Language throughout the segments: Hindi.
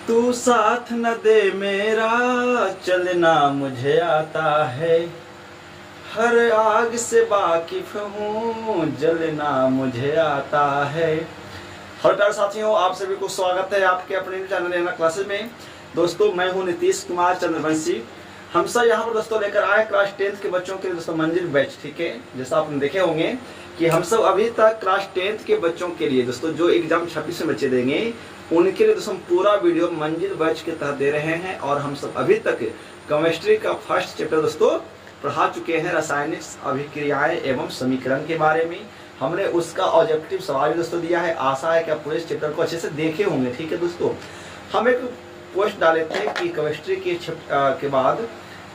तू साथ न दे मेरा चलना मुझे आता है, हर आग से वाकिफ हूँ जलना मुझे आता है। हेलो प्यारे साथियों, आप सभी को स्वागत है आपके अपने चैनल लेना क्लासेस में। दोस्तों मैं हूँ नीतीश कुमार चंद्रवंशी। हम सब यहाँ पर दोस्तों लेकर आए क्लास 10th के बच्चों के लिए दोस्तों मंजिल बैच। ठीक है, जैसा आपने देखे होंगे कि हम सब अभी तक क्लास 10th के बच्चों के लिए दोस्तों जो एग्जाम 26 में बच्चे देंगे उनके लिए दोस्तों पूरा वीडियो मंजिल बैच के तहत दे रहे हैं। और हम सब अभी तक केमिस्ट्री का फर्स्ट चैप्टर दोस्तों पढ़ा चुके हैं, रासायनिक अभिक्रियाएं एवं समीकरण के बारे में। हमने उसका ऑब्जेक्टिव सवाल भी दोस्तों दिया है। आशा है कि आप पूरे इस चैप्टर को अच्छे से देखे होंगे। ठीक है दोस्तों, हम एक पोस्ट डाले थे कि केमिस्ट्री के बाद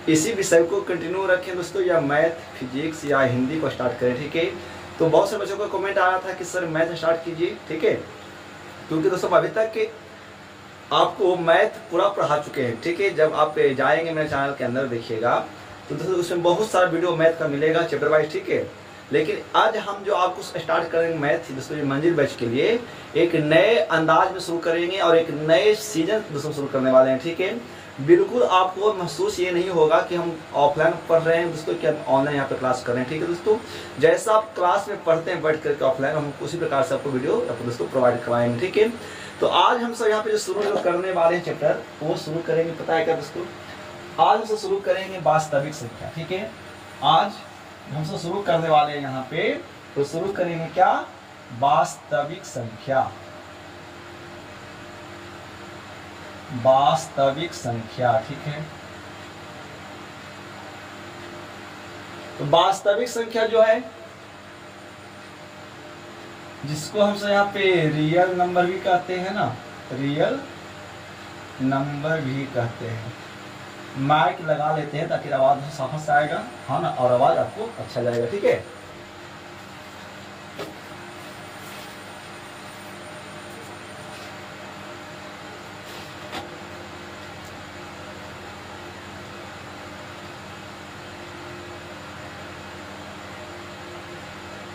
इसी विषय को कंटिन्यू रखें दोस्तों, या मैथ, फिजिक्स या हिंदी को स्टार्ट करें। ठीक है, तो बहुत से बच्चों का कमेंट आ रहा था कि सर मैथ स्टार्ट कीजिए। ठीक है, क्योंकि दोस्तों अभी तक के आपको मैथ पूरा पढ़ा चुके हैं। ठीक है, जब आप जाएंगे मेरे चैनल के अंदर देखिएगा तो दोस्तों उसमें बहुत सारा वीडियो मैथ का मिलेगा चैप्टर वाइज। ठीक है, लेकिन आज हम जो आपको स्टार्ट करेंगे मैथ दोस्तों मंजिल बैच के लिए एक नए अंदाज में शुरू करेंगे और एक नए सीजन दोस्तों शुरू करने वाले हैं। ठीक है, बिल्कुल आपको महसूस ये नहीं होगा कि हम ऑफलाइन पढ़ रहे हैं दोस्तों, कि हम ऑनलाइन यहाँ पे क्लास कर रहे हैं। ठीक है दोस्तों, जैसा आप क्लास में पढ़ते हैं बैठ करके ऑफलाइन, हम उसी प्रकार से आपको वीडियो आपको दोस्तों प्रोवाइड करवाएंगे। ठीक है, तो आज हम सब यहाँ पे जो शुरू करने वाले हैं चैप्टर वो शुरू करेंगे, पता है क्या दोस्तों, आज हम शुरू करेंगे वास्तविक संख्या। ठीक है, आज हम सब शुरू करने वाले हैं यहाँ पे, तो शुरू करेंगे क्या, वास्तविक संख्या। वास्तविक संख्या, ठीक है, तो वास्तविक संख्या जो है जिसको हम सब यहाँ पे रियल नंबर भी कहते हैं ना, रियल नंबर भी कहते हैं। माइक लगा लेते हैं ताकि आवाज साफ से आएगा, हाँ ना, और आवाज आपको अच्छा जाएगा। ठीक है,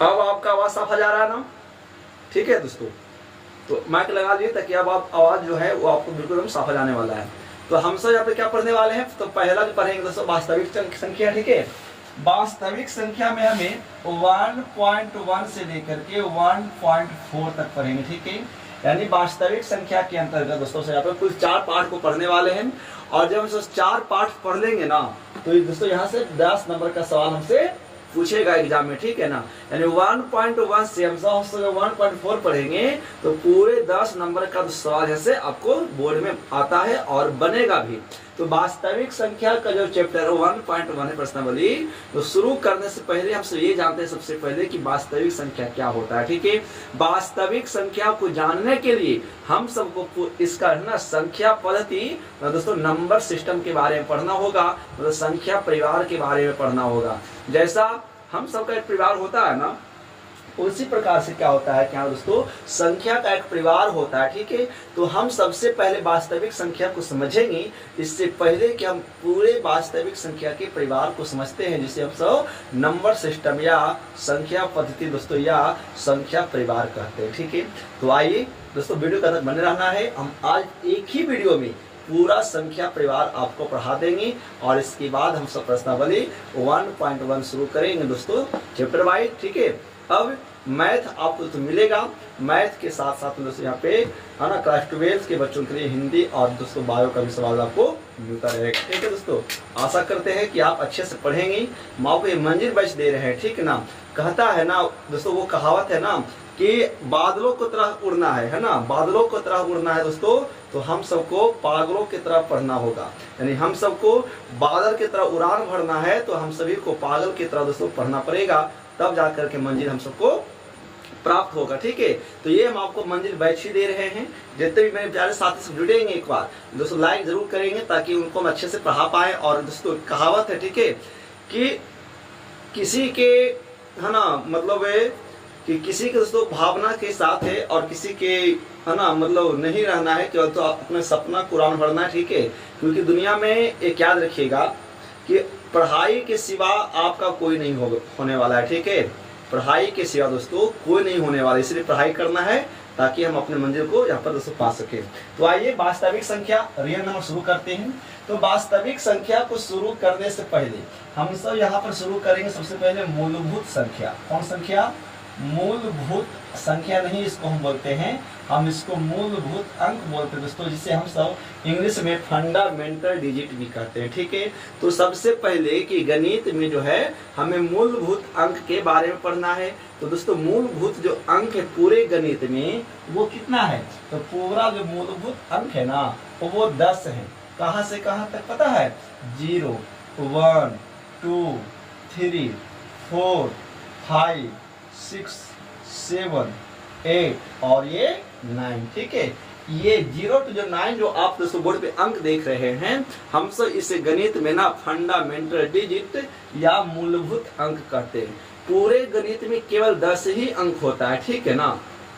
अब आपका आवाज साफ आ जा रहा है ना। ठीक है दोस्तों, तो माइक लगा लिए ताकि अब आप आवाज जो है वो आपको बिल्कुल एकदम साफ आ जाने वाला है। तो हम सब यहाँ पे क्या पढ़ने वाले हैं, तो पहला जो पढ़ेंगे दोस्तों वास्तविक संख्या। ठीक है, वास्तविक संख्या में हमें 1.1 से लेकर के 1.4 तक पढ़ेंगे। ठीक है, यानी वास्तविक संख्या के अंतर्गत दोस्तों से यहाँ पे कुल 4 पाठ को पढ़ने वाले हैं। और जब हम 4 पाठ पढ़ लेंगे ना तो दोस्तों यहाँ से 10 नंबर का सवाल हमसे पूछेगा एग्जाम में। ठीक है ना, यानी 1.1 से हम 1.4 पढ़ेंगे तो पूरे 10 नंबर का सवाल जैसे आपको बोर्ड में आता है और बनेगा भी। तो वास्तविक संख्या का जो चैप्टर 1.1 है प्रश्नावली, तो शुरू करने से पहले हम ये जानते हैं सबसे पहले कि वास्तविक संख्या क्या होता है। ठीक है, वास्तविक संख्या को जानने के लिए हम सबको इसका ना संख्या पद्धति दोस्तों नंबर सिस्टम के बारे में पढ़ना होगा, मतलब संख्या परिवार के बारे में पढ़ना होगा। जैसा हम सबका एक परिवार होता है ना, उसी प्रकार से क्या होता है, क्या दोस्तों संख्या का एक परिवार होता है। ठीक है, तो हम सबसे पहले वास्तविक संख्या को समझेंगे इससे पहले कि हम पूरे वास्तविक संख्या के परिवार को समझते हैं, जिसे हम सब नंबर सिस्टम या संख्या पद्धति दोस्तों या संख्या परिवार कहते हैं। ठीक है, तो आइए दोस्तों वीडियो का बने रहना है। हम आज एक ही वीडियो में पूरा संख्या परिवार आपको पढ़ा देंगे और इसके बाद हम सब प्रश्नावली 1.1 शुरू करेंगे दोस्तों चैप्टर वाइज। ठीक है, अब मैथ आपको तो मिलेगा, मैथ के साथ साथ दोस्तों यहाँ पे है ना क्लास 12 के बच्चों के लिए हिंदी और दोस्तों बायो का भी सवाल आपको मिलता रहेगा। ठीक है दोस्तों, आशा करते हैं कि आप अच्छे से पढ़ेंगे। माँ को ये मंजिल बैच दे रहे हैं। ठीक है ना, कहता है ना दोस्तों, वो कहावत है ना कि बादलों को तरह उड़ना है ना, बादलों को तरह उड़ना है दोस्तों, तो हम सबको पागलों की तरह पढ़ना होगा। यानी हम सबको बादल की तरह उड़ान भरना है, तो हम सभी को पागल की तरह दोस्तों पढ़ना पड़ेगा, तब जाकर के मंजिल हम सबको प्राप्त होगा। ठीक है, तो ये हम आपको मंजिल बैच ही दे रहे हैं। जितने भी मेरे प्यारे साथी से जुड़ेंगे एक बार दोस्तों लाइक जरूर करेंगे ताकि उनको हम अच्छे से पढ़ा पाए। और दोस्तों कहावत है, ठीक है, कि किसी के है ना मतलब कि किसी के दोस्तों भावना के साथ है और किसी के है ना मतलब नहीं रहना है, केवल तो अपने सपना कुरान भरना है। ठीक है, क्योंकि दुनिया में एक याद रखिएगा कि पढ़ाई के सिवा आपका कोई नहीं होने वाला है। ठीक है, पढ़ाई के सिवा दोस्तों कोई नहीं होने वाला, इसलिए पढ़ाई करना है ताकि हम अपने मंजिल को यहाँ पर दोस्तों पा सके। तो आइए वास्तविक संख्या रियल नंबर शुरू करते हैं। तो वास्तविक संख्या को शुरू करने से पहले हम सब यहाँ पर शुरू करेंगे सबसे पहले मूलभूत संख्या। कौन संख्या? मूलभूत संख्या नहीं, इसको हम बोलते हैं, हम इसको मूलभूत अंक बोलते हैं दोस्तों, जिसे हम सब इंग्लिश में फंडामेंटल डिजिट भी कहते हैं। ठीक है, तो सबसे पहले कि गणित में जो है हमें मूलभूत अंक के बारे में पढ़ना है। तो दोस्तों मूलभूत जो अंक है पूरे गणित में वो कितना है? तो पूरा जो मूलभूत अंक है ना वो 10 है। कहाँ से कहाँ तक पता है? 0, 1, 2, 3, 4, 5, 6, 7, 8 और ये 9। ठीक है, ये 0 to 9 जो आप दोस्तों बोर्ड पे अंक देख रहे हैं, हम सब इसे गणित में ना फंडामेंटल डिजिट या मूलभूत अंक कहते हैं। पूरे गणित में केवल 10 ही अंक होता है। ठीक है ना,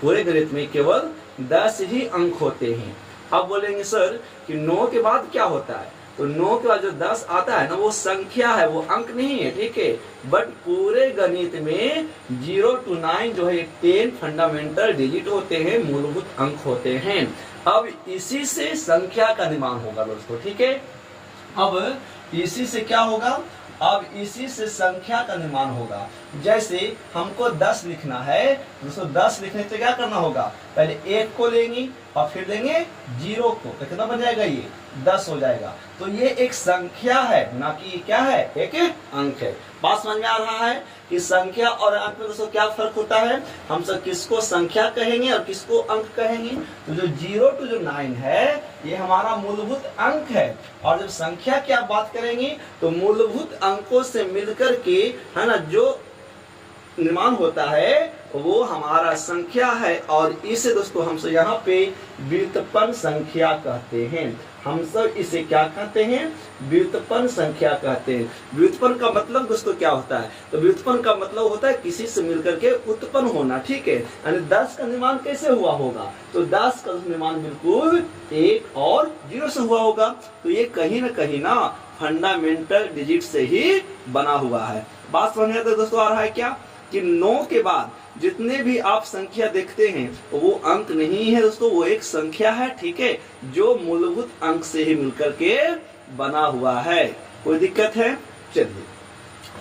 पूरे गणित में केवल 10 ही अंक होते हैं। अब बोलेंगे सर कि 9 के बाद क्या होता है? तो 9 के बाद जो 10 आता है ना वो संख्या है, वो अंक नहीं है। ठीक है, बट पूरे गणित में 0 to 9 जो है 10 फंडामेंटल डिजिट होते हैं, मूलभूत अंक होते हैं। अब इसी से संख्या का निर्माण होगा दोस्तों। ठीक है, अब इसी से क्या होगा? अब इसी से संख्या का निर्माण होगा। जैसे हमको 10 लिखना है दोस्तों, 10 लिखने से क्या करना होगा? पहले 1 को लेंगे और फिर लेंगे 0 को, तो कितना बन जाएगा? ये 10 हो जाएगा। तो ये एक संख्या है, ना कि क्या है? एक अंक है। बात समझ में आ रहा है कि संख्या और अंक में दोस्तों क्या फर्क होता है? हम सब किसको संख्या कहेंगे और किसको अंक कहेंगे? तो जो 0 to 9 है ये हमारा मूलभूत अंक है, और जब संख्या की आप बात करेंगे तो मूलभूत अंकों से मिलकर के है ना जो निर्माण होता है वो हमारा संख्या है। और इसे दोस्तों हम सब यहाँ पे व्युत्पन्न संख्या कहते हैं। हम सब इसे क्या कहते हैं? व्युत्पन्न संख्या कहते हैं। व्युत्पन्न का मतलब दोस्तों क्या होता है? तो व्युत्पन्न का मतलब होता है किसी से मिलकर के उत्पन्न होना। ठीक है, यानी 10 का निर्माण कैसे हुआ होगा? तो 10 का निर्माण बिल्कुल 1 और 0 से हुआ होगा। तो ये कहीं ना फंडामेंटल डिजिट से ही बना हुआ है। बात समझ में दोस्तों आ रहा है क्या? कि 9 के बाद जितने भी आप संख्या देखते हैं वो अंक नहीं है दोस्तों, वो एक संख्या है। ठीक है, जो मूलभूत अंक से ही मिलकर के बना हुआ है। कोई दिक्कत है? चलिए,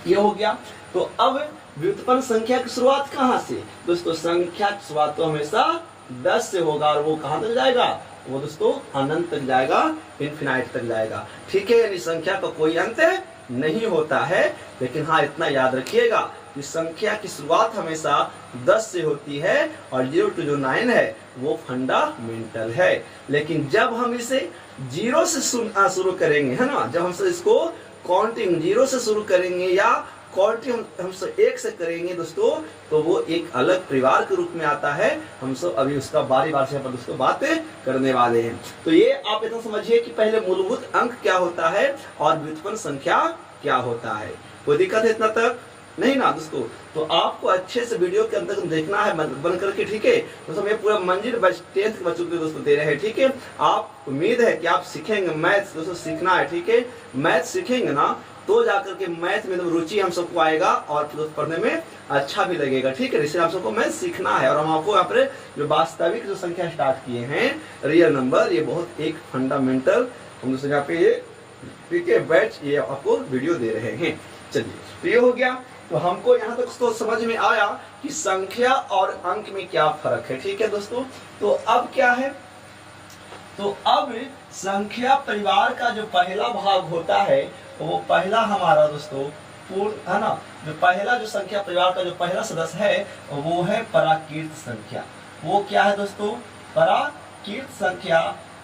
ये हो गया। तो अब व्युत्पन्न संख्या की शुरुआत कहाँ से? दोस्तों संख्या की शुरुआत तो हमेशा 10 से होगा, और वो कहाँ तक जाएगा? वो दोस्तों अनंत तक जाएगा, इनफिनाइट तक जाएगा। ठीक है, यानी संख्या का कोई अंत नहीं होता है। लेकिन हाँ इतना याद रखिएगा कि संख्या की शुरुआत हमेशा 10 से होती है, और 0 to 9 है वो फंडामेंटल है। लेकिन जब हम इसे 0 से शुरू करेंगे, है ना, जब हम इसको काउंटिंग 0 से शुरू करेंगे या काउंटिंग हम सब 1 से करेंगे दोस्तों, तो वो एक अलग परिवार के रूप में आता है। हम सब अभी उसका बारी बारी से दोस्तों बातें करने वाले हैं। तो ये आप इतना समझिए कि पहले मूलभूत अंक क्या होता है और व्युत्पन्न संख्या क्या होता है। कोई दिक्कत है इतना तक? नहीं ना दोस्तों? तो आपको अच्छे से वीडियो के अंदर देखना है बन करके। ठीक है दोस्तों, मैं पूरा मंजिल 10th के बच्चों के दोस्तों दे रहे हैं। ठीक है, आप उम्मीद है कि आप सीखेंगे। मैथ्स दोस्तों सीखना है। ठीक है, मैथ्स सीखेंगे ना तो जाकर के मैथ में रुचि हम सबको आएगा और पढ़ने में अच्छा भी लगेगा। ठीक है, इसलिए आप सबको मैथ सीखना है। और हम आपको यहाँ पर जो वास्तविक जो संख्या स्टार्ट किए हैं, रियल नंबर, ये बहुत एक फंडामेंटल हम दोस्तों यहाँ पे ये ठीक है बैच ये आपको वीडियो दे रहे हैं। चलिए, तो ये हो गया। तो हमको यहाँ तक तो समझ में आया कि संख्या और अंक में क्या फर्क है। ठीक है दोस्तों, तो अब क्या है? तो अब संख्या परिवार का जो पहला भाग होता है वो पहला हमारा दोस्तों पूर्ण है ना, जो पहला जो संख्या परिवार का जो पहला सदस्य है वो है पराकीर्त संख्या। वो क्या है दोस्तों? पराकीर्त संख्या,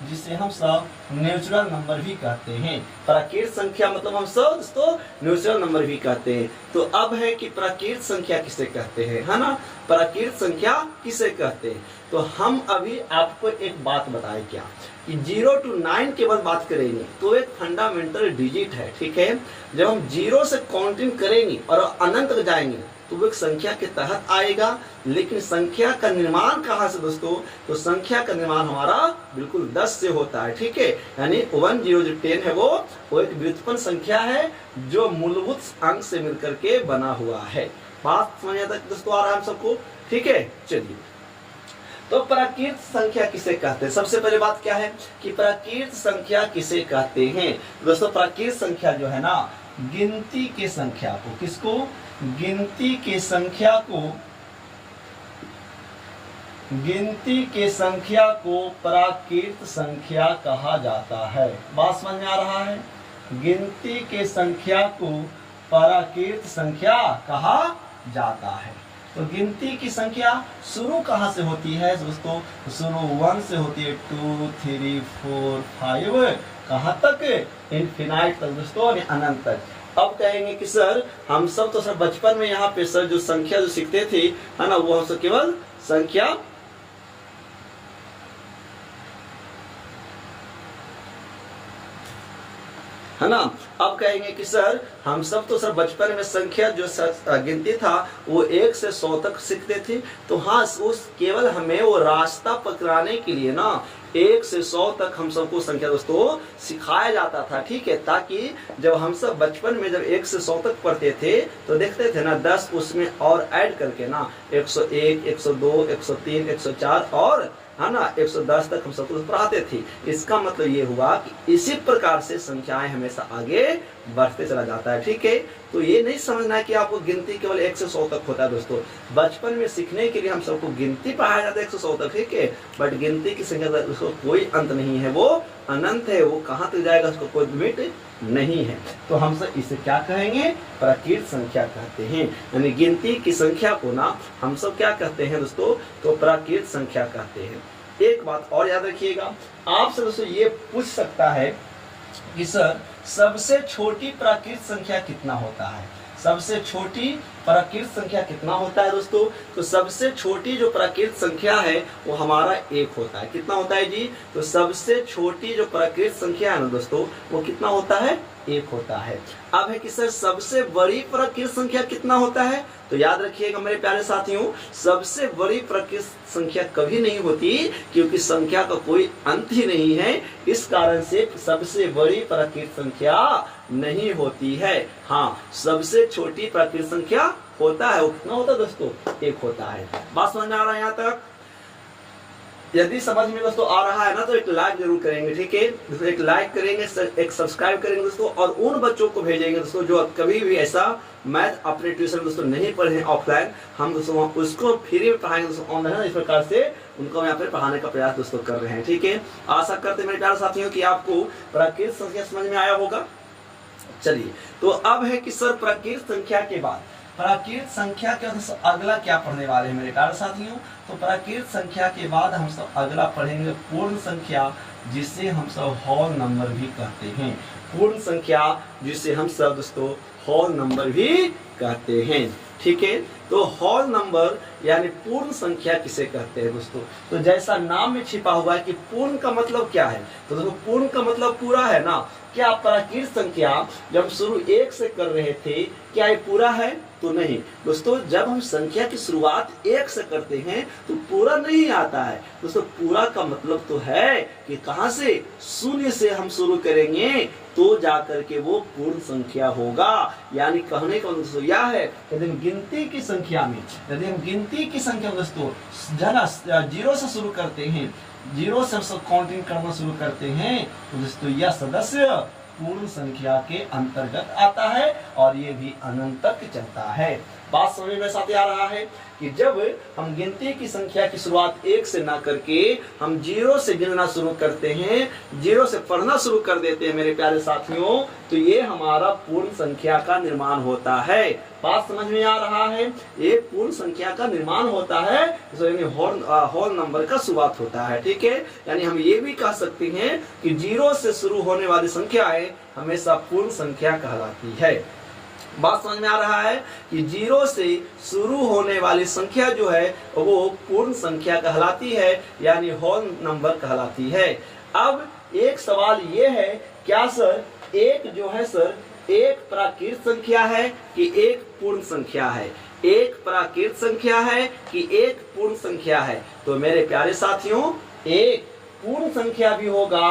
जिसे हम सब नेचुरल नंबर भी कहते हैं। प्राकृत संख्या मतलब हम सब दोस्तों नेचुरल नंबर भी कहते हैं। तो अब है कि प्राकृत संख्या किसे कहते हैं, है ना? प्राकृत संख्या किसे कहते हैं? तो हम अभी आपको एक बात बताएं क्या कि 0 to 9 के बाद बात करेंगे तो एक फंडामेंटल डिजिट है। ठीक है, जब हम 0 से काउंटिंग करेंगे और अनंत तक जाएंगे तो वो एक संख्या के तहत आएगा। लेकिन संख्या का निर्माण कहाँ से दोस्तों? तो संख्या का निर्माण हमारा बिल्कुल 10 से होता है। ठीक है, यानी 1 0 जो 10 है वो एक व्युत्पन्न संख्या है जो मूलभूत अंक से मिलकर के बना हुआ है। बात समझ आता दोस्तों, आ रहा है हम सबको? ठीक है, चलिए। तो प्राकृत संख्या किसे कहते हैं? सबसे पहले बात क्या है कि प्राकृत संख्या किसे कहते हैं दोस्तों? प्राकृत संख्या जो है ना, गिनती के संख्या को, किसको? गिनती के संख्या को, गिनती के संख्या को प्राकृत संख्या कहा जाता है। बात समझ में आ रहा है? गिनती के संख्या को प्राकृत संख्या कहा जाता है। तो गिनती की संख्या शुरू कहाँ से होती है दोस्तों? शुरू 1 से होती है, 2 3 4 5, कहाँ तक? इनफिनाइट तक दोस्तों, अनंत तक। अब कहेंगे कि सर हम सब तो सर बचपन में यहाँ पे सर जो संख्या जो सीखते थे, है ना, वो हम सब केवल संख्या है ना। अब कहेंगे कि सर हम सब तो सर बचपन में संख्या जो गिनती था वो 1 से 100 तक सीखते थे। तो हाँ, उस केवल हमें वो रास्ता पकड़ाने के लिए ना 1 से 100 तक हम सबको संख्या दोस्तों सिखाया जाता था। ठीक है, ताकि जब हम सब बचपन में जब 1 से 100 तक पढ़ते थे तो देखते थे ना 10 उसमें और ऐड करके ना 101, 102, 103, 104 और है ना 110 तक हम सबको पढ़ाते थे। इसका मतलब ये हुआ कि इसी प्रकार से संख्याएं हमेशा आगे बढ़ते चला जाता है। ठीक है, तो ये नहीं समझना है कि आपको गिनती केवल 1 से 100 तक होता है दोस्तों। बचपन में सीखने के लिए हम सबको गिनती पढ़ाया जाता है 1 से 100 तक। ठीक है, बट गिनती की संख्या का उसको कोई अंत नहीं है, वो अनंत है, वो कहाँ तक जाएगा उसको कोई लिमिट नहीं है। तो हम सब इसे क्या कहेंगे? प्राकृत संख्या कहते हैं। यानी गिनती की संख्या को ना हम सब क्या कहते हैं दोस्तों? तो प्राकृत संख्या कहते हैं। एक बात और याद रखिएगा, आपसे दोस्तों ये पूछ सकता है कि सर सबसे छोटी प्राकृत संख्या कितना होता है? सबसे छोटी प्राकृत संख्या कितना होता है दोस्तों? तो सबसे छोटी जो प्राकृत संख्या है वो हमारा 1 होता है। कितना होता है जी? तो सबसे छोटी जो प्राकृत संख्या है ना दोस्तों वो कितना होता है? 1 होता है। अब है कि सर सबसे बड़ी प्राकृत संख्या कितना होता है? तो याद रखिएगा मेरे प्यारे साथियों, सबसे बड़ी प्राकृत संख्या कभी नहीं होती, क्योंकि संख्या का कोई अंत ही नहीं है। इस कारण से सबसे बड़ी प्राकृत संख्या नहीं होती है। हाँ, सबसे छोटी प्राकृत संख्या होता है। वो कितना होता है दोस्तों? 1 होता है। बात समझ में आ रहा है यहाँ तक? यदि समझ में दोस्तों आ रहा है ना तो एक लाइक जरूर करेंगे। ठीक है, एक लाइक करेंगे, एक सब्सक्राइब करेंगे दोस्तों, और उन बच्चों को भेजेंगे दोस्तों जो कभी भी ऐसा मैथ अपने ट्यूशन दोस्तों नहीं पढ़े हैं ऑफलाइन, हम दोस्तों उसको फ्री में पढ़ाएंगे दोस्तों ऑनलाइन। इस प्रकार से उनको यहाँ पे पढ़ाने का प्रयास दोस्तों कर रहे हैं। ठीक है, आशा करते हैं मेरे प्यारे साथियों कि आपको प्राकृत संख्या समझ में आया होगा। चलिए, तो अब है कि सर प्राकृत संख्या के बाद प्राकृत संख्या के अगला क्या पढ़ने वाले हैं मेरे प्यारे साथियों? तो प्राकृत संख्या के बाद हम सब अगला पढ़ेंगे पूर्ण संख्या, जिसे हम सब होल नंबर भी कहते हैं। पूर्ण संख्या जिसे हम सब दोस्तों होल नंबर भी कहते हैं। ठीक है, तो होल नंबर यानी पूर्ण संख्या किसे कहते हैं दोस्तों? तो जैसा नाम में छिपा हुआ है कि पूर्ण का मतलब क्या है, तो दोस्तों पूर्ण का मतलब पूरा है ना। क्या प्राकृत संख्या जब शुरू 1 से कर रहे थे, क्या ये पूरा है? तो नहीं दोस्तों, जब हम संख्या की शुरुआत 1 से करते हैं तो पूरा नहीं आता है दोस्तों। पूरा का मतलब तो है कि कहां से? 0 से हम शुरू करेंगे तो जाकर के वो पूर्ण संख्या होगा। यानी कहने का दोस्तों यह है, यदि हम गिनती की संख्या में, यदि हम गिनती की संख्या दोस्तों 0 से शुरू करते हैं, 0 से हम काउंटिंग करना शुरू करते हैं, तो दोस्तों यह सदस्य पूर्ण संख्या के अंतर्गत आता है और ये भी अनंत तक चलता है। बात समझ में साथ आ रहा है कि जब हम गिनती की संख्या की शुरुआत 1 से ना करके हम 0 से गिनना शुरू करते हैं, 0 से पढ़ना शुरू कर देते हैं मेरे प्यारे साथियों, तो ये हमारा पूर्ण संख्या का निर्माण होता है। बात समझ में आ रहा है? ये पूर्ण संख्या का निर्माण होता है, यानी होल नंबर का शुरुआत होता है। ठीक है, यानी हम ये भी कह सकते हैं कि 0 से शुरू होने वाली संख्याएं हमेशा पूर्ण संख्या कहलाती है। बात समझ में आ रहा है कि 0 से शुरू होने वाली संख्या जो है वो पूर्ण संख्या कहलाती है, यानी होल नंबर कहलाती है। अब एक सवाल ये है, क्या सर एक जो है सर एक प्राकृत संख्या है कि एक पूर्ण संख्या है? एक प्राकृत संख्या है कि एक पूर्ण संख्या है? तो मेरे प्यारे साथियों, एक पूर्ण संख्या भी होगा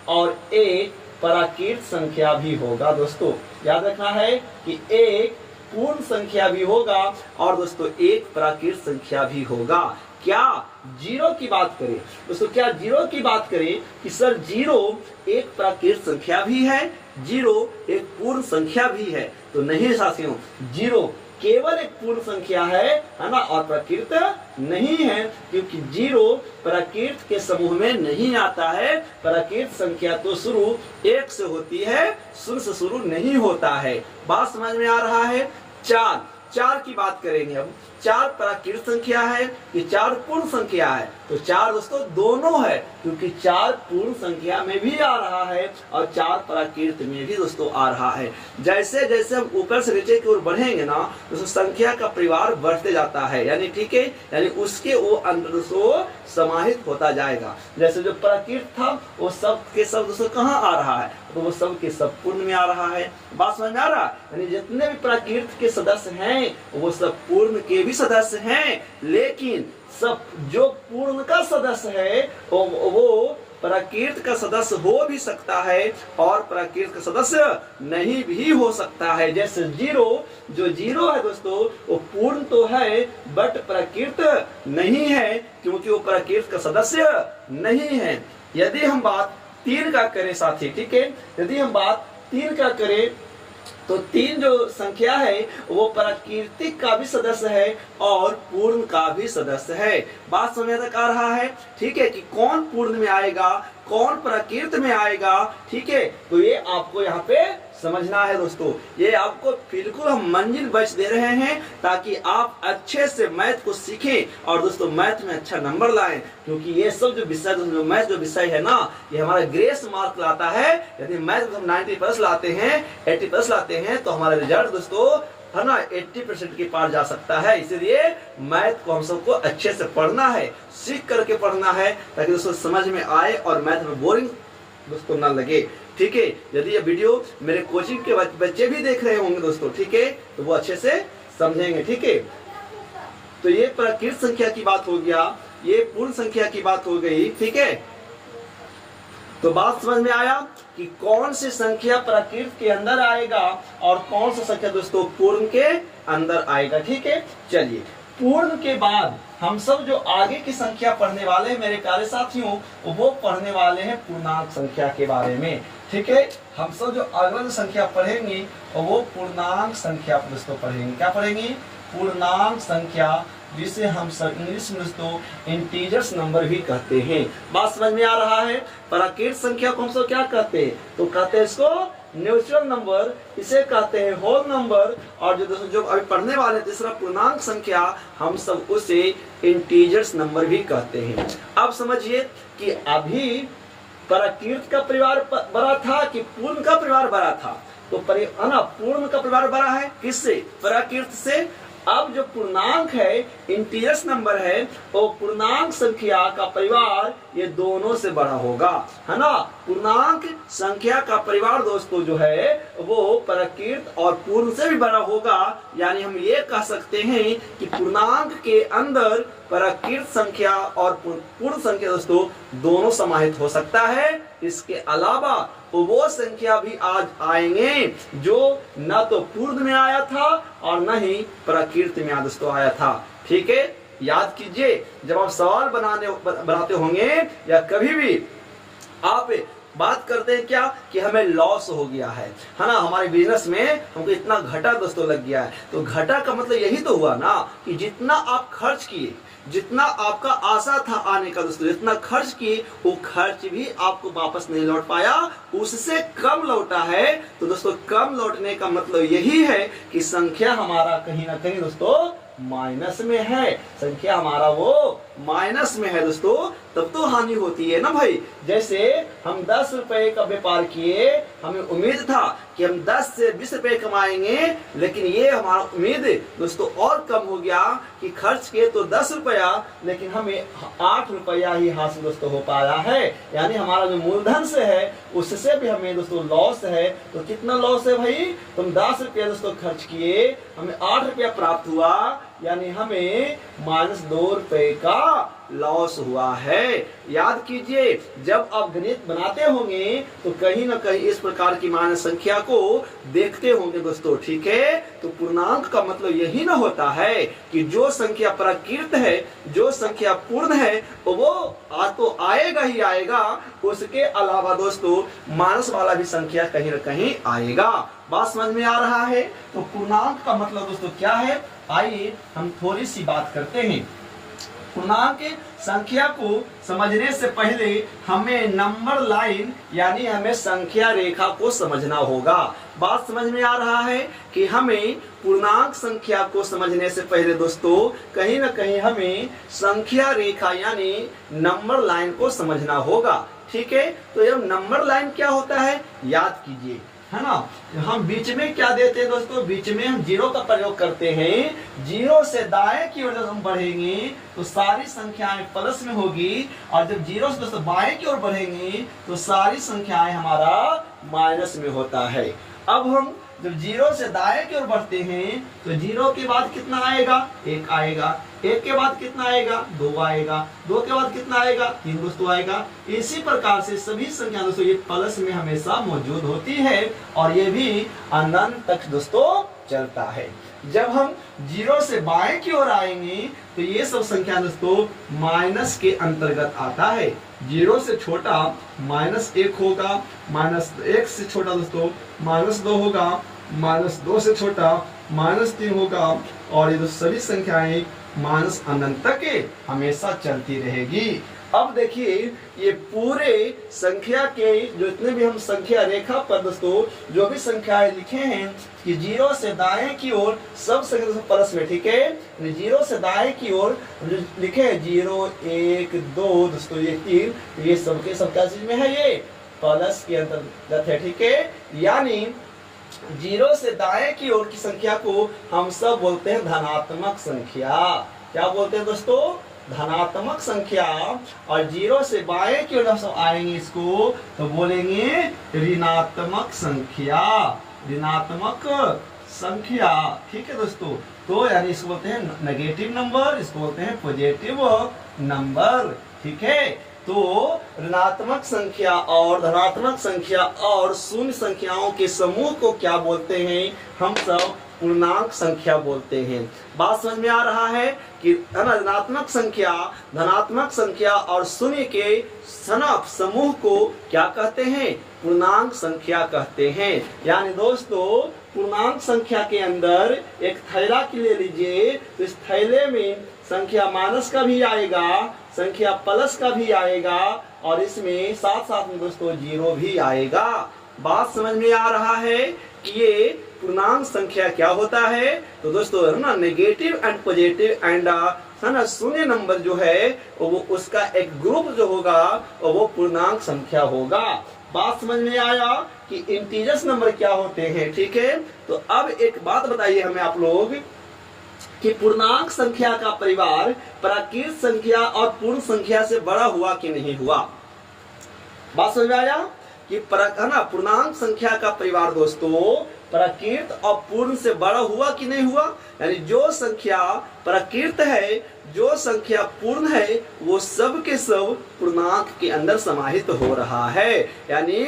और एक प्राकृत संख्या भी होगा। दोस्तों याद रखना है कि एक पूर्ण संख्या भी होगा और दोस्तों एक प्राकृत संख्या भी होगा। क्या जीरो की बात करें दोस्तों, क्या जीरो की बात करें कि सर जीरो एक प्राकृत संख्या भी है, जीरो एक पूर्ण संख्या भी है, तो नहीं साथियों, जीरो केवल एक पूर्ण संख्या है ना, और प्राकृत नहीं है, क्योंकि जीरो प्राकृत के समूह में नहीं आता है। प्राकृत संख्या तो शुरू एक से होती है, शून्य से शुरू नहीं होता है। बात समझ में आ रहा है। चार की बात करेंगे अब। चार प्राकृत संख्या है कि चार पूर्ण संख्या है, तो चार दोस्तों दोनों है, क्योंकि चार पूर्ण संख्या में भी आ रहा है और चार प्राकृत में भी दोस्तों आ रहा है। जैसे जैसे हम ऊपर से नीचे की ओर बढ़ेंगे ना, दोस्तों संख्या का परिवार बढ़ते जाता है, यानी ठीक है, यानी उसके वो अंदर दोस्तों समाहित होता जाएगा। जैसे जो प्राकृत था वो सब के सब दोस्तों कहाँ आ रहा है, तो वो सब के सब पूर्ण में आ रहा है। बात समझ में आ रहा है। यानी जितने भी प्राकृत के सदस्य हैं वो सब पूर्ण के भी सदस्य हैं, लेकिन सब जो पूर्ण का सदस्य है वो प्राकृत का सदस्य हो भी सकता है और प्राकृत का सदस्य नहीं भी हो सकता है। जैसे जो जीरो है दोस्तों वो पूर्ण तो है बट प्राकृत नहीं है, क्योंकि वो प्राकृत का सदस्य नहीं है। यदि हम बात 3 का करें साथी, ठीक है, यदि हम बात 3 का करें तो 3 जो संख्या है वो प्राकृतिक का भी सदस्य है और पूर्ण का भी सदस्य है। बात समझ तक आ रहा है, ठीक है, कि कौन पूर्ण में आएगा कौन प्राकृत में आएगा, ठीक है, तो ये आपको यहाँ पे समझना है दोस्तों। ये आपको बिल्कुल हम मंजिल बच दे रहे हैं ताकि आप अच्छे से मैथ को सीखें और दोस्तों मैथ में अच्छा नंबर लाएं, क्योंकि ये सब जो विषय मैथ जो विषय है ना, ये हमारा ग्रेस मार्क लाता है। यदि मैथ में हम 90+ लाते हैं, 80+ लाते हैं, तो हमारा रिजल्ट दोस्तों है ना 80% के पार जा सकता है। इसलिए मैथ को हम सबको अच्छे से पढ़ना है, सीख करके पढ़ना है, ताकि दोस्तों समझ में आए और मैथ में बोरिंग दोस्तों ना लगे, ठीक है। यदि ये वीडियो मेरे कोचिंग के बच्चे भी देख रहे होंगे दोस्तों, ठीक है, तो वो अच्छे से समझेंगे, ठीक है। तो ये प्राकृत संख्या की बात हो गया, ये पूर्ण संख्या की बात हो गई, ठीक है। तो बात समझ में आया कि कौन सी संख्या प्राकृत के अंदर आएगा और कौन सा संख्या दोस्तों पूर्ण के अंदर आएगा, ठीक है। चलिए, पूर्ण के बाद हम सब जो आगे की संख्या पढ़ने वाले हैं मेरे प्यारे साथियों, वो पढ़ने वाले हैं पूर्णांक संख्या के बारे में, ठीक है। हम सब जो अगला जो संख्या पढ़ेंगे वो पूर्णांक संख्या दोस्तों पढ़ेंगे। क्या पढ़ेंगे? पूर्णांक संख्या, जिसे हम सब इंग्लिश में दोस्तों इंटीजर्स नंबर भी कहते हैं। बात समझ में आ रहा है। प्राकृत संख्या को हम सब क्या कहते हैं? तो कहते हैं इसको नेचुरल नंबर, इसे कहते हैं होल नंबर, और जो दोस्तों जो अभी पढ़ने वाले तीसरा पूर्णांक संख्या, हम सब उसे इंटीजर्स नंबर भी कहते हैं। अब समझिए कि अभी प्राकृत का परिवार बड़ा था कि पूर्ण का परिवार बड़ा था? तो पूर्ण का परिवार बड़ा है किससे? प्राकृत से। अब जो पूर्णांक है, इंटीजर्स नंबर है, वो पूर्णांक संख्या का परिवार ये दोनों से बड़ा होगा, है ना। पूर्णांक संख्या का परिवार दोस्तों जो है वो प्राकृत और पूर्ण से भी बड़ा होगा। यानी हम ये कह सकते हैं कि पूर्णांक के अंदर प्राकृत संख्या और पूर्ण संख्या दोस्तों दोनों समाहित हो सकता है। इसके अलावा वो संख्या भी आज आएंगे जो न तो पूर्ण में आया था और न ही प्राकृत में दोस्तों आया था, ठीक है। याद कीजिए, जब आप सवाल बनाते होंगे या कभी भी आप बात करते हैं क्या कि हमें लॉस हो गया है ना, हमारे बिजनेस में हमको इतना घाटा दोस्तों लग गया है, तो घाटा का मतलब यही तो हुआ ना कि जितना आप खर्च किए, जितना आपका आशा था आने का दोस्तों, जितना खर्च किए वो खर्च भी आपको वापस नहीं लौट पाया, उससे कम लौटा है। तो दोस्तों कम लौटने का मतलब यही है कि संख्या हमारा कहीं ना कहीं दोस्तों माइनस में है, संख्या हमारा वो माइनस में है दोस्तों, तब तो हानि होती है ना भाई। जैसे हम 10 रुपए का व्यापार किए, हमें उम्मीद था कि हम 10 से 20 रुपए कमाएंगे, लेकिन ये हमारा उम्मीद दोस्तों और कम हो गया कि खर्च किए तो 10 रुपया, लेकिन हमें 8 रुपया ही हासिल दोस्तों हो पाया है। यानी हमारा जो मूलधन से है उससे भी हमें दोस्तों लॉस है। तो कितना लॉस है भाई? तुम 10 रुपया दोस्तों खर्च किए, हमें 8 रुपया प्राप्त हुआ, यानी हमें -2 रुपए का लॉस हुआ है। याद कीजिए, जब आप गणित बनाते होंगे तो कहीं ना कहीं इस प्रकार की माइनस संख्या को देखते होंगे दोस्तों, ठीक है। तो पूर्णांक का मतलब यही ना होता है कि जो संख्या प्राकृत है, जो संख्या पूर्ण है, वो तो आएगा ही आएगा, उसके अलावा दोस्तों माइनस वाला भी संख्या कहीं ना कहीं आएगा। बात समझ में आ रहा है? तो पूर्णांक का मतलब दोस्तों क्या है, आइए हम थोड़ी सी बात करते हैं। पूर्णांक संख्या को समझने से पहले हमें नंबर लाइन यानी हमें संख्या रेखा को समझना होगा। बात समझ में आ रहा है कि हमें पूर्णांक संख्या को समझने से पहले दोस्तों कहीं ना कहीं हमें संख्या रेखा यानी नंबर लाइन को समझना होगा, ठीक है। तो यह नंबर लाइन क्या होता है याद कीजिए, है ना। हम बीच में क्या देते हैं दोस्तों, बीच में हम 0 का प्रयोग करते हैं। 0 से दाएं की ओर जब हम बढ़ेंगे तो सारी संख्याएं प्लस में होगी, और जब 0 से दोस्तों बाएं की ओर बढ़ेंगे तो सारी संख्याएं हमारा माइनस में होता है। अब हम जब 0 से दाएं की ओर बढ़ते हैं तो 0 के बाद कितना आएगा, 1 आएगा। 1 के बाद कितना आएगा, 2 आएगा। 2 के बाद कितना आएगा, 3 दोस्तों आएगा। इसी प्रकार से सभी संख्या दोस्तों ये प्लस में हमेशा मौजूद होती है, और ये भी अनंत तक दोस्तों चलता है। जब हम 0 से बाएं की ओर आएंगे तो ये सब संख्या दोस्तों माइनस के अंतर्गत आता है। 0 से छोटा -1 होगा, -1 से छोटा दोस्तों -2 होगा, -2 से छोटा -3 होगा, और ये सभी संख्याएं माइनस अनंत तक हमेशा चलती रहेगी। अब देखिए ये पूरे संख्या के जो इतने भी हम संख्या रेखा पर दोस्तों जो भी संख्याएं लिखे हैं कि 0 से दाएं की ओर सब संख्या प्लस में, ठीक है। 0 से दाएं की ओर जो लिखे हैं 0, 1, 2 दोस्तों ये 3, ये सबके सब क्या चीज में है, ये प्लस के अंतर्गत है, ठीक है। यानी 0 से दाएं की ओर की संख्या को हम सब बोलते हैं धनात्मक संख्या। क्या बोलते हैं दोस्तों, धनात्मक संख्या। और 0 से बाएं की ओर जब सब आएंगे इसको तो बोलेंगे ऋणात्मक संख्या, ऋणात्मक संख्या, ठीक है दोस्तों। तो यानी इसको बोलते हैं नेगेटिव नंबर, इसको बोलते हैं पॉजिटिव नंबर, ठीक है। तो ऋणात्मक संख्या और धनात्मक संख्या और शून्य संख्याओं के समूह को क्या बोलते हैं, हम सब पूर्णांक संख्या बोलते हैं। बात समझ में आ रहा है कि ऋणात्मक संख्या, धनात्मक संख्या और शून्य के समूह को क्या कहते हैं, पूर्णांक संख्या कहते हैं। यानी दोस्तों पूर्णांक संख्या के अंदर एक थैला की ले लीजिए, तो इस थैले में संख्या माइनस का भी आएगा, संख्या प्लस का भी आएगा, और इसमें साथ साथ में दोस्तों 0 भी आएगा। बात समझ में आ रहा है कि ये पूर्णांक संख्या क्या होता है। तो दोस्तों है ना नेगेटिव एंड पॉजिटिव एंड है ना शून्य नंबर जो है वो उसका एक ग्रुप जो होगा वो पूर्णांक संख्या होगा। बात समझ में आया कि इंटीजर्स नंबर क्या होते हैं, ठीक है। तो अब एक बात बताइए हमें आप लोग कि पूर्णांक संख्या का परिवार प्राकृत संख्या और पूर्ण संख्या से बड़ा हुआ कि नहीं हुआ। बात समझ में आया कि है ना पूर्णांक संख्या का परिवार दोस्तों प्राकृत और पूर्ण से बड़ा हुआ कि नहीं हुआ। यानी जो संख्या प्राकृत है, जो संख्या पूर्ण है, वो सब के सब पूर्णांक के अंदर समाहित हो रहा है। यानी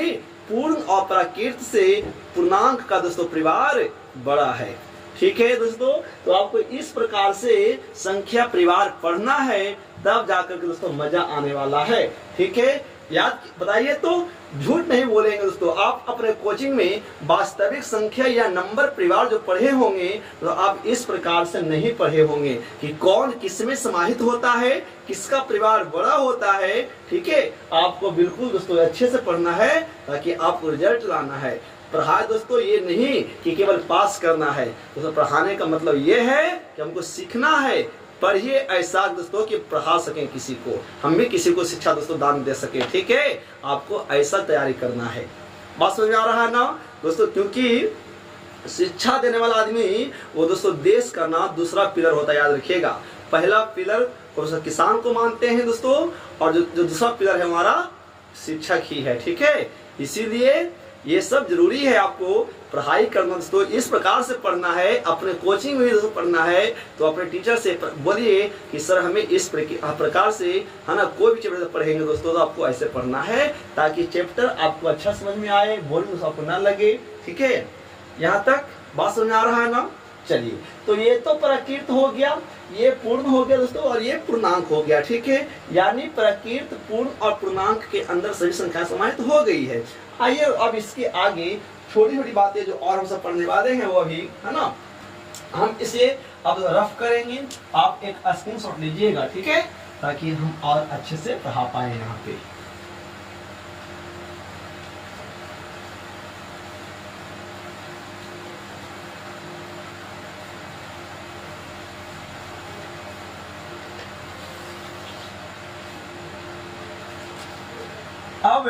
पूर्ण और प्राकृत से पूर्णांक का दोस्तों परिवार बड़ा है, ठीक है दोस्तों। तो आपको इस प्रकार से संख्या परिवार पढ़ना है, तब जाकर के दोस्तों मजा आने वाला है, ठीक है। याद बताइए तो झूठ नहीं बोलेंगे दोस्तों। आप अपने कोचिंग में वास्तविक संख्या या नंबर परिवार जो पढ़े होंगे तो आप इस प्रकार से नहीं पढ़े होंगे कि कौन किसमें समाहित होता है, किसका परिवार बड़ा होता है, ठीक है। आपको बिल्कुल दोस्तों अच्छे से पढ़ना है ताकि आपको रिजल्ट लाना है। पढ़ाई दोस्तों ये नहीं कि केवल पास करना है, दोस्तों पढ़ाने का मतलब ये है कि हमको सीखना है। पढ़िए ऐसा दोस्तों कि पढ़ा सकें किसी को, हम भी किसी को शिक्षा दोस्तों दान दे सके, ठीक है। आपको ऐसा तैयारी करना है। बात समझ में आ रहा है ना दोस्तों, क्योंकि शिक्षा देने वाला आदमी वो दोस्तों देश का ना दूसरा पिलर होता है, याद रखिएगा। पहला पिलर किसान को मानते हैं दोस्तों, और जो दूसरा पिलर है हमारा शिक्षक ही है, ठीक है। इसीलिए ये सब जरूरी है आपको पढ़ाई करना दोस्तों। इस प्रकार से पढ़ना है, अपने कोचिंग में दोस्तों पढ़ना है तो अपने टीचर से बोलिए कि सर हमें इस प्रकार से है ना, कोई भी चैप्टर पढ़ेंगे दोस्तों तो आपको ऐसे पढ़ना है ताकि चैप्टर आपको अच्छा समझ में आए, बोरिंग आपको ना लगे। ठीक है, यहाँ तक बात समझ आ रहा है ना। चलिए, तो ये तो प्रकृत हो गया, ये पूर्ण हो गया दोस्तों, और ये पूर्णांक हो गया। ठीक है, यानी प्रकृत, पूर्ण और पूर्णांक के अंदर सभी संख्या समाहित हो गई है। आइए अब इसके आगे छोटी छोटी बातें जो और हम सब पढ़ने वाले हैं वो अभी है ना, हम इसे अब रफ करेंगे। आप एक स्क्रीनशॉट लीजिएगा, ठीक है, ताकि हम और अच्छे से पढ़ा पाए यहाँ पे। अब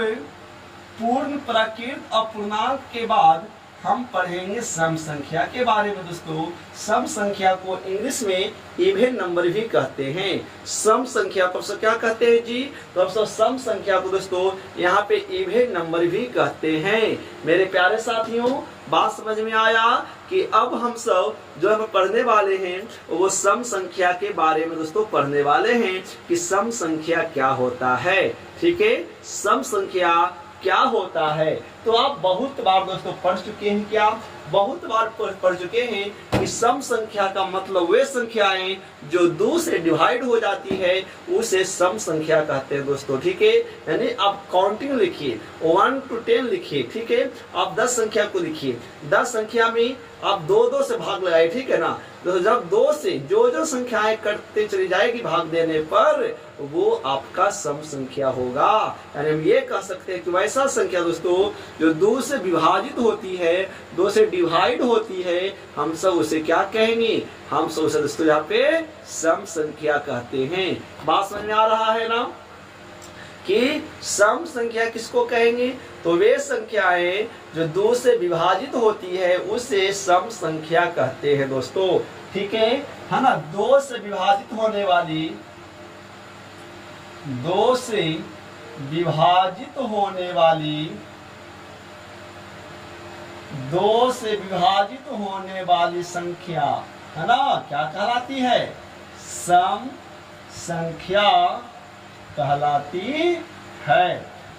पूर्ण, प्रकृत और पूर्णांक के बाद हम पढ़ेंगे सम संख्या के बारे में दोस्तों। सम संख्या को इंग्लिश में इवन नंबर भी कहते हैं। सम संख्या को सब क्या कहते हैं जी? तो अब सब सम संख्या को दोस्तों यहाँ पे इवन नंबर भी कहते हैं। मेरे प्यारे साथियों, बात समझ में आया कि अब हम सब जो हम पढ़ने वाले हैं वो सम संख्या के बारे में दोस्तों पढ़ने वाले हैं कि सम संख्या क्या होता है। ठीक है, सम संख्या क्या होता है। तो आप बहुत बार दोस्तों पढ़ चुके हैं, क्या बहुत बार पढ़ चुके हैं कि सम संख्या का मतलब वे संख्याएं जो 2 से डिवाइड हो जाती है उसे सम संख्या कहते हैं दोस्तों। ठीक है, यानी आप काउंटिंग लिखिए, 1 to 10 लिखिए। ठीक है, आप 10 संख्या को लिखिए, 10 संख्या में आप 2-2 से भाग लगाए। ठीक है ना, तो जब 2 से जो संख्याएं कटते चली जाएगी भाग देने पर वो आपका सम संख्या होगा। यानी हम ये कह सकते हैं कि वैसा संख्या दोस्तों जो 2 से विभाजित होती है, 2 से डिवाइड होती है, हम सब उसे क्या कहेंगे? हम सब उसे दोस्तों यहाँ पे सम संख्या कहते हैं। बात समझ में आ रहा है ना कि सम संख्या किसको कहेंगे? तो वे संख्याएं जो 2 से विभाजित होती है उसे सम संख्या कहते हैं दोस्तों। ठीक है ना, 2 से विभाजित होने वाली, 2 से विभाजित होने वाली, 2 से विभाजित होने वाली संख्या है ना, क्या कहलाती है? सम संख्या कहलाती है।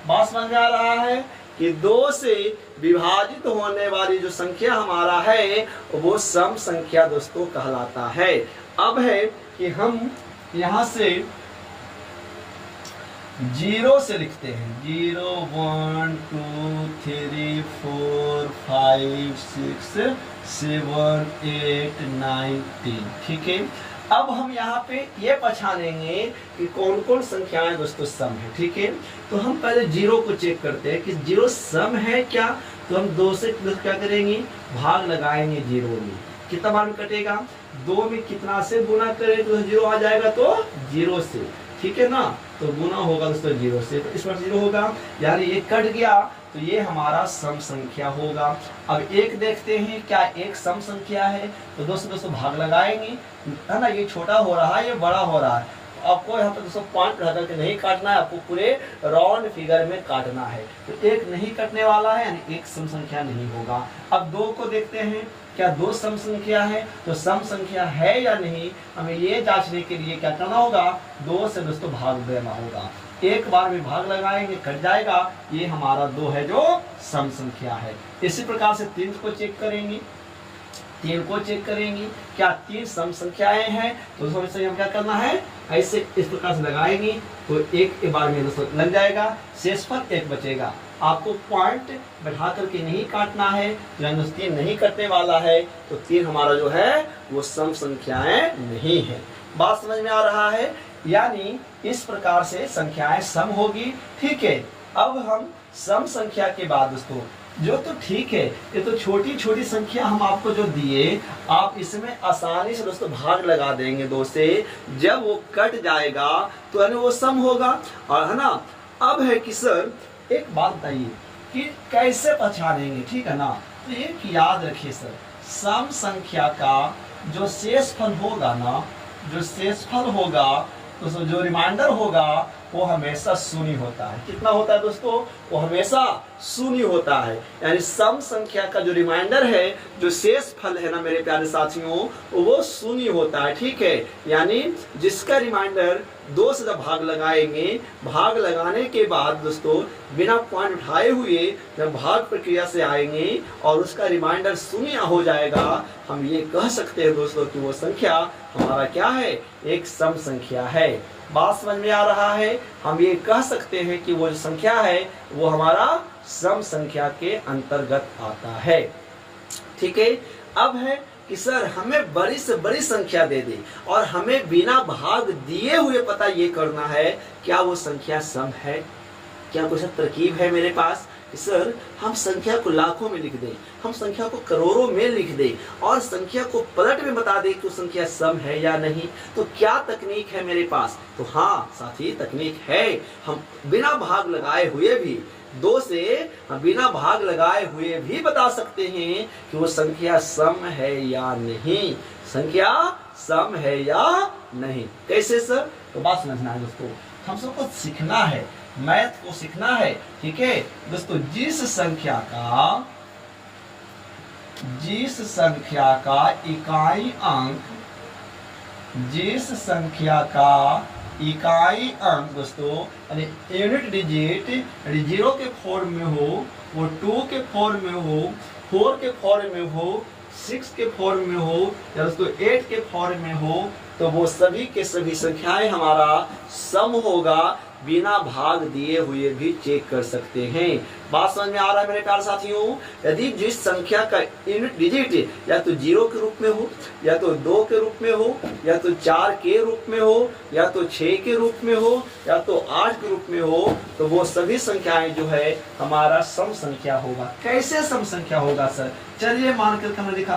बात समझ में आ रहा है कि 2 से विभाजित होने वाली जो संख्या हमारा है वो सम संख्या दोस्तों कहलाता है। अब है कि हम यहाँ से 0 से लिखते हैं, 0 1 2 3 4 5 6 7 8 9 10। ठीक है, अब हम यहाँ पे ये पहचानेंगे कि कौन कौन संख्याएं दोस्तों सम है। ठीक है, तो हम पहले 0 को चेक करते हैं कि 0 सम है क्या। तो हम 2 से क्या करेंगे? भाग लगाएंगे 0 में, कितना बार में कटेगा? 2 में कितना से गुना करें तो 0 आ जाएगा, तो 0 से। ठीक है ना, तो गुना होगा दोस्तों 0 से, तो इस पर 0 होगा, यानी ये कट गया, तो ये हमारा सम संख्या होगा। अब 1 देखते हैं, क्या 1 सम संख्या है? तो दोस्तों भाग लगाएंगे, है ना, ये छोटा हो रहा है, ये बड़ा हो रहा है। आपको यहाँ पे दोस्तों पॉइंट लगा के नहीं काटना है, आपको पूरे राउंड फिगर में काटना है। तो 1 नहीं कटने वाला है, यानी 1 सम संख्या नहीं होगा। अब 2 को देखते हैं, क्या 2 सम संख्या है? तो सम संख्या है या नहीं, हमें ये जांचने के लिए क्या करना होगा? 2 से दोस्तों भाग देना होगा। एक बार में भाग लगाएंगे, कट जाएगा, ये हमारा 2 है जो सम संख्या है। इसी प्रकार से 3 को चेक करेंगे, 3 को चेक करेंगे, क्या 3 सम संख्याएं हैं? तो दोस्तों हम क्या करना है? ऐसे इस प्रकार से लगाएंगे तो 1 बार में दोस्तों लग जाएगा, शेषफल 1 बचेगा। आपको पॉइंट बैठा करके नहीं काटना है, यानी 3 नहीं कटने वाला है, तो 3 हमारा जो है वो सम संख्याएं नहीं है। बात समझ में आ रहा है? यानी इस प्रकार से संख्याएं सम होगी। ठीक है, अब हम सम संख्या के बाद दोस्तों जो, तो ठीक है, ये तो छोटी छोटी संख्या हम आपको जो दिए, आप इसमें आसानी से दोस्तों भाग लगा देंगे 2 से, जब वो कट जाएगा तो यानी वो सम होगा, और है ना। अब है कि सर एक बात बताइए कि कैसे पहचानेंगे? ठीक है ना, तो एक याद रखिए सर, सम संख्या का जो शेषफल होगा ना, जो शेषफल होगा, तो जो रिमाइंडर होगा वो हमेशा शून्य होता है। कितना होता है दोस्तों? वो हमेशा शून्य होता है। यानी सम संख्या का जो रिमाइंडर है, जो शेष फल है ना मेरे प्यारे साथियों, वो शून्य होता है। ठीक है, यानी जिसका रिमाइंडर 2 से जब भाग लगाएंगे, भाग लगाने के बाद दोस्तों बिना पॉइंट उठाए हुए जब भाग प्रक्रिया से आएंगे और उसका रिमाइंडर शून्य हो जाएगा, हम ये कह सकते हैं दोस्तों कि वो संख्या हमारा क्या है? एक सम संख्या है। बात समझ में आ रहा है? हम ये कह सकते हैं कि वो जो संख्या है वो हमारा सम संख्या के अंतर्गत आता है। ठीक है, अब है कि सर हमें बड़ी से बड़ी संख्या दे दे और हमें बिना भाग दिए हुए पता ये करना है क्या वो संख्या सम है। क्या कोई सा तरकीब है मेरे पास कि सर हम संख्या को लाखों में लिख दें, हम संख्या को करोड़ों में लिख दें और संख्या को पलट में बता दें कि वो संख्या सम है या नहीं? तो क्या तकनीक है मेरे पास? तो हाँ साथी, तकनीक है। हम बिना भाग लगाए हुए भी 2 से हम बिना भाग लगाए हुए भी बता सकते हैं कि वो संख्या सम है या नहीं। संख्या सम है या नहीं। कैसे सर? तो बात समझना है दोस्तों, हम सबको सीखना है, मैथ को सीखना है। ठीक है दोस्तों, जिस संख्या का इकाई अंक, जिस संख्या का इकाई अंक दोस्तों यानी यूनिट डिजिट 0 के फॉर्म में हो, वो 2 के फॉर्म में हो, 4 के फॉर्म में हो, 6 के फॉर्म में हो या दोस्तों 8 के फॉर्म में हो, तो वो सभी के सभी संख्याएं हमारा सम होगा। बिना भाग दिए हुए भी चेक कर सकते हैं। बात समझ में आ रहा है मेरे प्यारे साथियों? यदि जिस संख्या का यूनिट डिजिट या तो 0 के रूप में हो, या तो 2 के रूप में हो, या तो 4 के रूप में हो, या तो 6 के रूप में हो, या तो 8 के रूप में हो, तो वो सभी संख्याएं जो है हमारा सम संख्या होगा। कैसे सम संख्या होगा सर? चलिए मान करके हमने लिखा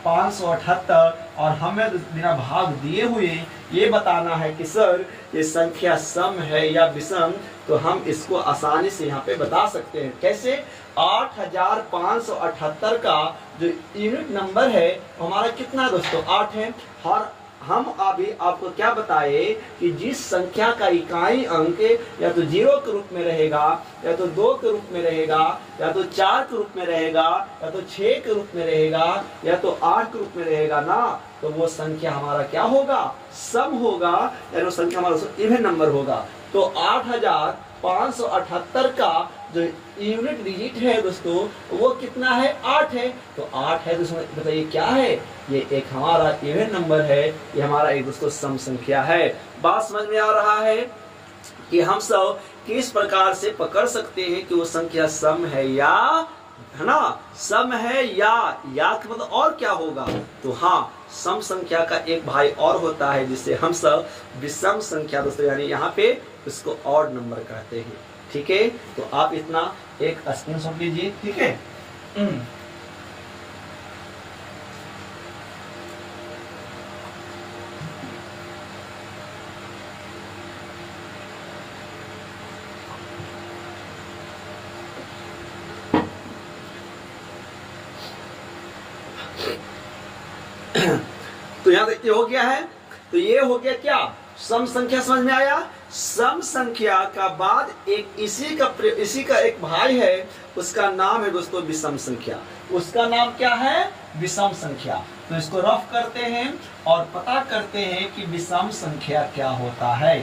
8578 और हमें बिना भाग दिए हुए ये बताना है कि सर ये संख्या सम है या विषम। तो हम इसको आसानी से यहाँ पे बता सकते हैं। कैसे? 8578 का जो यूनिट नंबर है हमारा कितना दोस्तों? 8 है। और हम अभी आपको क्या बताए कि जिस संख्या का इकाई अंक या तो 0 के रूप में रहेगा, या तो 2 के रूप में रहेगा, या तो 4 के रूप में रहेगा, या तो 6 के रूप में रहेगा, या तो 8 के रूप में रहेगा ना, तो वो संख्या हमारा क्या होगा? सम होगा, यानी वो संख्या हमारा इवन नंबर होगा। तो 8578 का जो यूनिट डिजिट है दोस्तों वो कितना है? 8 है। तो 8 है दोस्तों, बताइए क्या है? ये एक हमारा इवन नंबर है, ये हमारा एक दोस्तों सम संख्या है। बात समझ में आ रहा है कि हम सब किस प्रकार से पकड़ सकते हैं कि वो संख्या सम है या, है ना, सम है या मतलब और क्या होगा? तो हाँ, सम संख्या का एक भाई और होता है जिसे हम सब विषम संख्या दोस्तों, यानी यहाँ पे उसको ऑड नंबर कहते हैं। ठीक है, तो आप इतना एक स्क्रीनशॉट लीजिए। ठीक है, तो यहाँ देखिए हो गया है। तो ये हो गया क्या? सम संख्या। समझ में आया? सम संख्या का बाद एक इसी का एक भाई है, उसका नाम है दोस्तों विषम संख्या। उसका नाम क्या है? विषम संख्या। तो इसको रफ करते हैं और पता करते हैं कि विषम संख्या क्या होता है।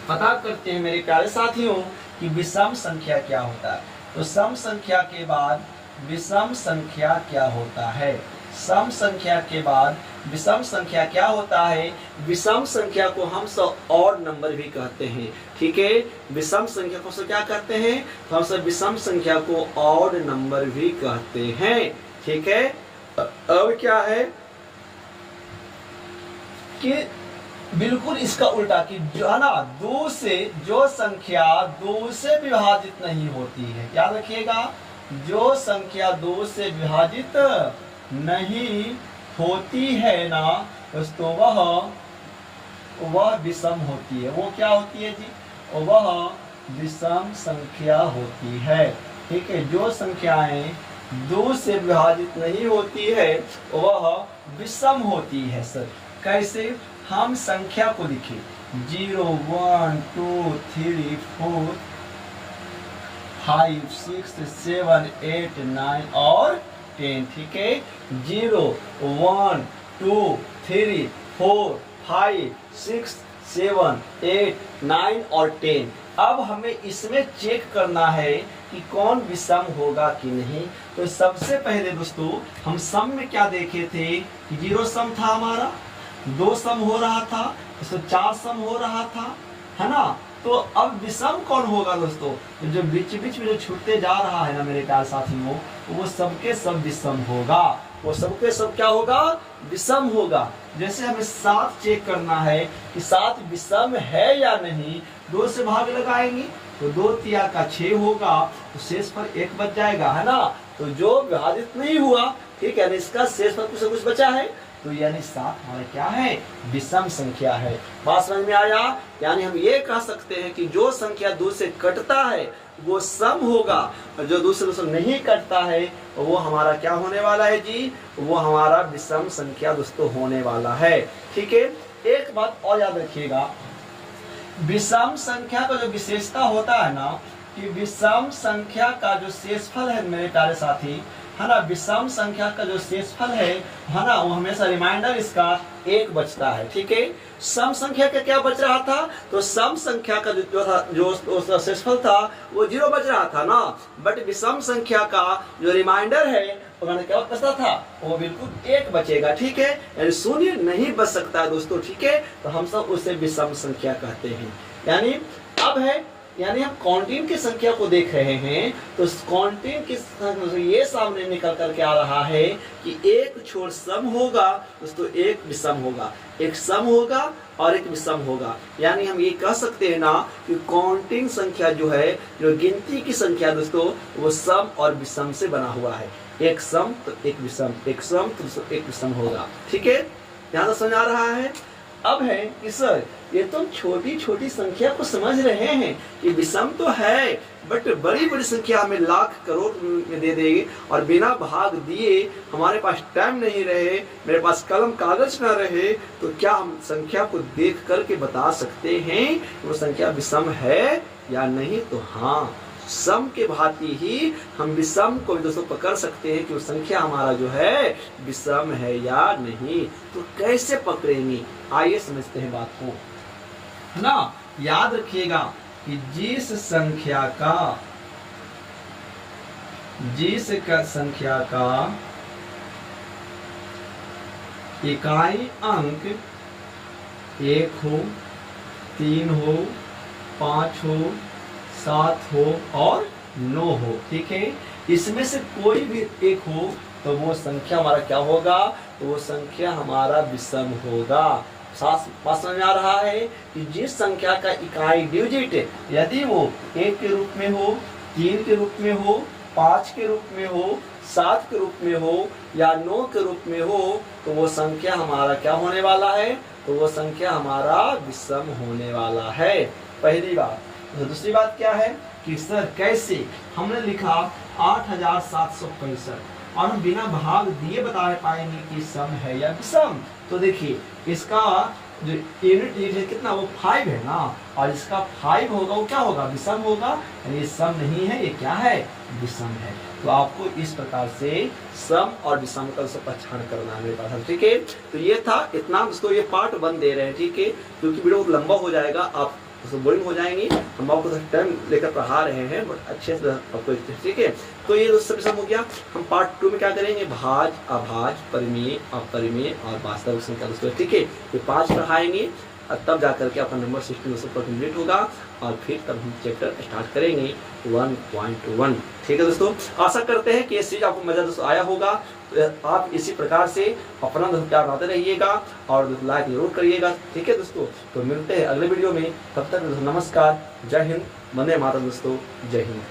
पता करते हैं मेरे प्यारे साथियों कि विषम संख्या क्या होता है। तो सम संख्या के बाद विषम संख्या क्या होता है? सम संख्या के बाद विषम संख्या क्या होता है? विषम संख्या को हम सब ऑड नंबर भी कहते हैं। ठीक है, विषम संख्या को सब क्या कहते हैं? तो हम सब विषम संख्या को ऑड नंबर भी कहते हैं। ठीक है, अब क्या है कि बिल्कुल इसका उल्टा कि जो है ना, 2 से जो संख्या 2 से विभाजित नहीं होती है, याद रखिएगा, जो संख्या 2 से विभाजित नहीं होती है ना दोस्तों, वह विषम होती है। वो क्या होती है जी? वह विषम संख्या होती है। ठीक है, जो संख्याएं 2 से विभाजित नहीं होती है वह विषम होती है। सर कैसे हम संख्या को लिखे 0 1 2 3 4 5 6 7 8 9 और 10। ठीक है, 0 1 2 3 4 5 6 7 8 9 और 10। अब हमें इसमें चेक करना है कि कौन विषम होगा कि नहीं। तो सबसे पहले दोस्तों हम सम में क्या देखे थे कि 0 सम था हमारा, 2 सम हो रहा था, तो 4 सम हो रहा था, है ना। तो अब विषम कौन होगा दोस्तों, जो बीच बीच में जो छूटते जा रहा है ना मेरे प्यारे साथियों, वो सबके सब विषम होगा, वो सबके सब क्या होगा, विषम होगा। जैसे हमें 7 चेक करना है कि 7 विषम है या नहीं, 2 से भाग लगाएंगे तो 2 तिया का 6 होगा, तो शेष पर 1 बच जाएगा, है ना। तो जो विभाजित नहीं हुआ, ठीक है, इसका शेष पर कुछ न कुछ बचा है, तो यानी 7 हमारा क्या है, विषम संख्या है। बात समझ में आया। यानी हम ये कह सकते हैं कि जो संख्या 2 से कटता है वो सम होगा, और जो 2 से नहीं कटता है वो हमारा क्या होने वाला है जी, वो हमारा विषम संख्या दोस्तों होने वाला है। ठीक है, एक बात और याद रखिएगा, विषम संख्या का जो विशेषता होता है ना, कि विषम संख्या का जो शेषफल है मेरे प्यारे साथी, है ना, विषम संख्या का जो शेषफल है ना, वो हमेशा रिमाइंडर इसका 1 बचता है। ठीक है, सम संख्या का क्या बच रहा था, तो सम संख्या का जो था, जो शेषफल था वो 0 बच रहा था ना, बट विषम संख्या का जो रिमाइंडर है उन्होंने क्या बचता था, वो बिल्कुल 1 बचेगा। ठीक है, यानी 0 नहीं बच सकता है दोस्तों। ठीक है, तो हम सब उसे विषम संख्या कहते हैं। यानी अब है, यानी हम काउंटिंग की संख्या को देख रहे हैं, तो काउंटिंग की संख्या ये सामने निकल करके आ रहा है कि एक छोर सम होगा दोस्तों, एक विषम होगा, एक सम होगा और एक विषम होगा। यानी हम ये कह सकते हैं ना कि काउंटिंग संख्या जो है, जो गिनती की संख्या दोस्तों, वो सम और विषम से बना हुआ है। एक सम तो एक विषम, एक सम तो एक विषम होगा। ठीक है, यहाँ तो समझ आ रहा है। अब है कि सर ये तो छोटी छोटी संख्या को समझ रहे हैं कि विषम तो है, बट बड़ी बड़ी संख्या हमें लाख करोड़ में दे देगी और बिना भाग दिए हमारे पास टाइम नहीं रहे, मेरे पास कलम कागज ना रहे, तो क्या हम संख्या को देख करके बता सकते हैं वो संख्या विषम है या नहीं। तो हाँ, सम के भांति ही हम विषम को भी दोस्तों पकड़ सकते हैं कि वो संख्या हमारा जो है विषम है या नहीं। तो कैसे पकड़ेंगे, आइए समझते हैं बात को, है ना। याद रखिएगा कि जिस संख्या का इकाई अंक 1 हो, 3 हो, 5 हो, 7 हो और 9 हो। ठीक है, इसमें से कोई भी एक हो तो वो संख्या हमारा क्या होगा, तो वो संख्या हमारा विषम होगा। बात समझ में आ रहा है कि जिस संख्या का इकाई डिजिट यदि वो 1 के रूप में हो, 3 के रूप में हो, 5 के रूप में हो, 7 के रूप में हो या 9 के रूप में हो, तो वो संख्या हमारा क्या होने वाला है, तो वो संख्या हमारा विषम होने वाला है। पहली बात। तो दूसरी बात क्या है कि सर कैसे, हमने लिखा 8765 और हम बिना भाग दिए बता पाएंगे कि सम है या विषम। तो देखिए इसका जो यूनिट है कितना, वो 5 है ना, और इसका 5 होगा वो क्या होगा, विषम होगा, यानी सम नहीं है, ये क्या है, विषम है। तो आपको इस प्रकार से सम और विषम का पहचान करना है मेरे पास। ठीक है, तो ये था इतना दोस्तों, ये पार्ट 1 दे रहे हैं। ठीक है, क्योंकि वीडियो लंबा हो जाएगा, आप तो बोरिंग हो जाएंगे, हम आपको टाइम लेकर पढ़ा रहे हैं बट अच्छे से आपको। ठीक है, तो ये दोस्तों सब हो गया। हम पार्ट 2 में क्या करेंगे, भाज, अभाज, परिमेय, अपरिमेय और वास्तविक संख्या दोस्तों। ठीक है, ये 5 पढ़ाएंगे और तब जाकर के आपका नंबर 16 पर कंप्लीट होगा और फिर तब हम चैप्टर स्टार्ट करेंगे 1.1। ठीक है दोस्तों, आशा करते हैं कि ये चीज आपको मजा दोस्तों आया होगा। तो आप इसी प्रकार से अपना दोस्तों प्यार बनाते रहिएगा और लाइक जरूर करिएगा। ठीक है दोस्तों, तो मिलते हैं अगले वीडियो में, तब तक नमस्कार, जय हिंद, वंदे मातरम दोस्तों, जय हिंद।